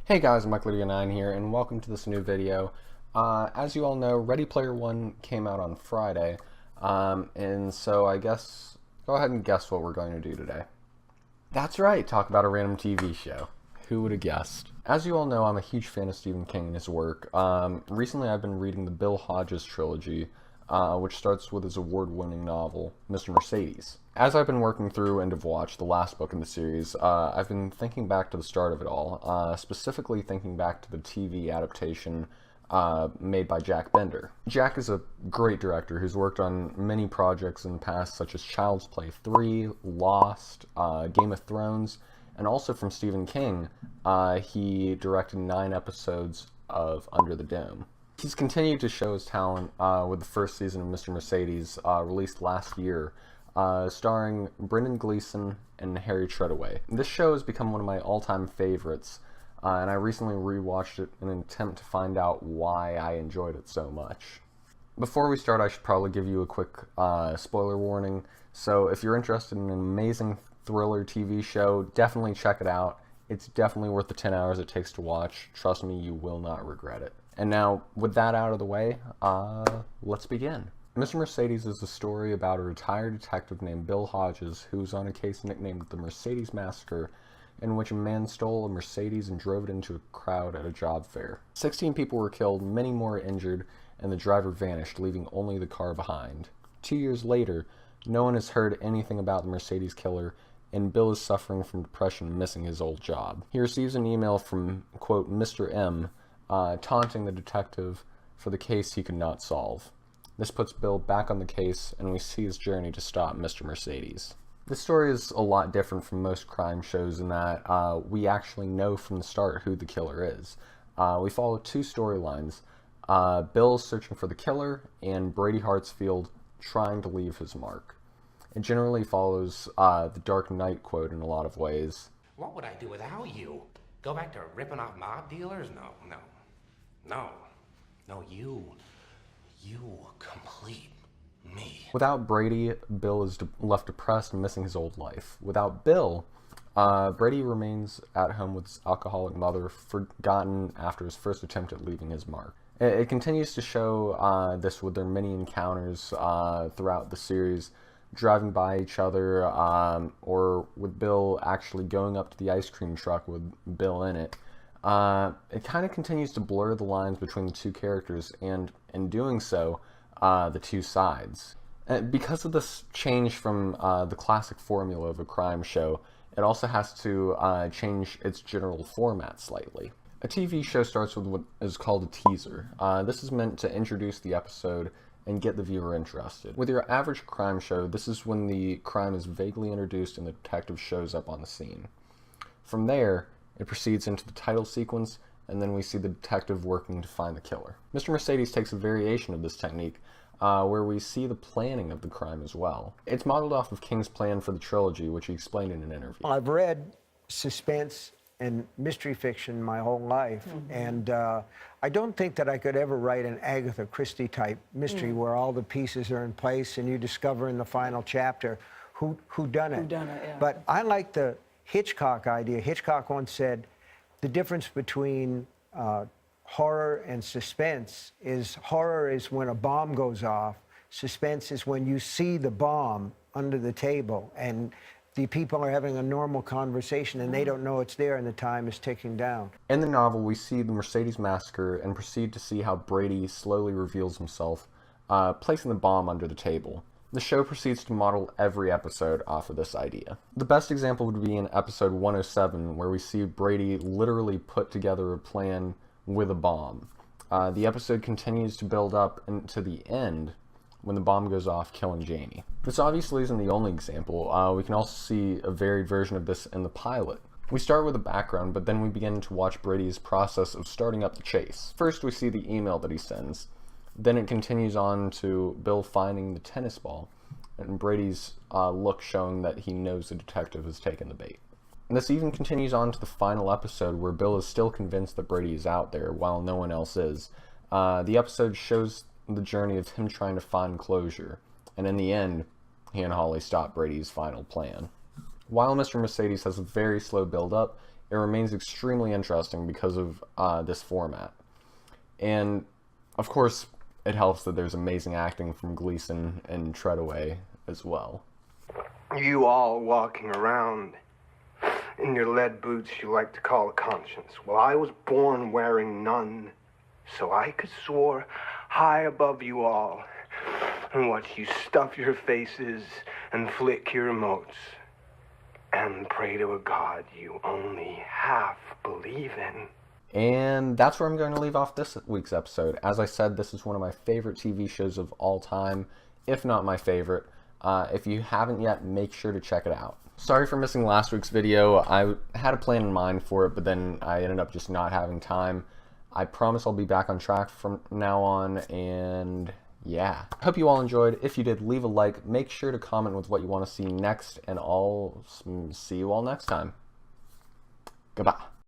Hey guys, MikeLidia9 here, and welcome to this new video. As you all know, Ready Player One came out on Friday, and so I guess, go ahead and guess what we're going to do today. That's right, talk about a random TV show. Who would have guessed? As you all know, I'm a huge fan of Stephen King and his work. Recently I've been reading the Bill Hodges trilogy, which starts with his award-winning novel, Mr. Mercedes. As I've been working through End of Watch, the last book in the series, I've been thinking back to the start of it all, specifically thinking back to the TV adaptation made by Jack Bender. Jack is a great director who's worked on many projects in the past, such as Child's Play 3, Lost, Game of Thrones, and also from Stephen King, he directed 9 episodes of Under the Dome. He's continued to show his talent with the first season of Mr. Mercedes, released last year, starring Brendan Gleeson and Harry Treadaway. This show has become one of my all-time favorites, and I recently rewatched it in an attempt to find out why I enjoyed it so much. Before we start, I should probably give you a quick spoiler warning. So if you're interested in an amazing thriller TV show, definitely check it out. It's definitely worth the 10 hours it takes to watch. Trust me, you will not regret it. And now, with that out of the way, let's begin. Mr. Mercedes is a story about a retired detective named Bill Hodges who's on a case nicknamed the Mercedes Massacre, in which a man stole a Mercedes and drove it into a crowd at a job fair. 16 people were killed, many more injured, and the driver vanished, leaving only the car behind. 2 years later, no one has heard anything about the Mercedes killer, and Bill is suffering from depression, missing his old job. He receives an email from, quote, Mr. M, taunting the detective for the case he could not solve. This puts Bill back on the case, and we see his journey to stop Mr. Mercedes. This story is a lot different from most crime shows in that we actually know from the start who the killer is. We follow 2 storylines, Bill searching for the killer, and Brady Hartsfield trying to leave his mark. It generally follows the Dark Knight quote in a lot of ways. What would I do without you? Go back to ripping off mob dealers? No, you complete me. Without Brady, Bill is left depressed and missing his old life. Without Bill, Brady remains at home with his alcoholic mother, forgotten after his first attempt at leaving his mark. It continues to show this with their many encounters throughout the series, driving by each other, or with Bill actually going up to the ice cream truck with Bill in it. It kind of continues to blur the lines between the 2 characters, and in doing so, the 2 sides. Because of this change from the classic formula of a crime show, it also has to change its general format slightly. A TV show starts with what is called a teaser. This is meant to introduce the episode and get the viewer interested. With your average crime show, this is when the crime is vaguely introduced and the detective shows up on the scene. From there, it proceeds into the title sequence, and then we see the detective working to find the killer. Mr. Mercedes takes a variation of this technique, where we see the planning of the crime as well. It's modeled off of King's plan for the trilogy, which he explained in an interview. I've read suspense and mystery fiction my whole life, and I don't think that I could ever write an Agatha Christie type mystery where all the pieces are in place and you discover in the final chapter who done it. Yeah. But I like the Hitchcock idea. Hitchcock once said the difference between horror and suspense is horror is when a bomb goes off. Suspense is when you see the bomb under the table and the people are having a normal conversation and they don't know it's there and the time is ticking down. In the novel, we see the Mercedes Massacre and proceed to see how Brady slowly reveals himself, placing the bomb under the table. The show proceeds to model every episode off of this idea. The best example would be in episode 107, where we see Brady literally put together a plan with a bomb. The episode continues to build up into the end when the bomb goes off, killing Jamie. This obviously isn't the only example. We can also see a varied version of this in the pilot. We start with a background, but then we begin to watch Brady's process of starting up the chase. First, we see the email that he sends. Then it continues on to Bill finding the tennis ball, and Brady's look showing that he knows the detective has taken the bait. And this even continues on to the final episode, where Bill is still convinced that Brady is out there, while no one else is. The episode shows the journey of him trying to find closure, and in the end, he and Holly stop Brady's final plan. While Mr. Mercedes has a very slow build-up, it remains extremely interesting because of this format. And of course, it helps that there's amazing acting from Gleason and Treadaway as well. You all walking around in your lead boots you like to call a conscience. Well, I was born wearing none, so I could soar high above you all and watch you stuff your faces and flick your emotes and pray to a God you only half believe in. And that's where I'm going to leave off this week's episode. As I said, this is one of my favorite TV shows of all time, if not my favorite. If you haven't yet, make sure to check it out. Sorry for missing last week's video. I had a plan in mind for it, but then I ended up just not having time. I promise I'll be back on track from now on, and yeah. I hope you all enjoyed. If you did, leave a like. Make sure to comment with what you want to see next, and I'll see you all next time. Goodbye.